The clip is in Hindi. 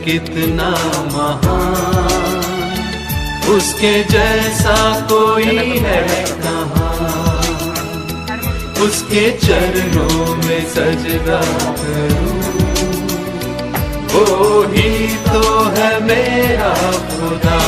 कितना महान, उसके जैसा कोई है कहाँ। उसके चरणों में सजदा करूं, वो ही तो है मेरा खुदा।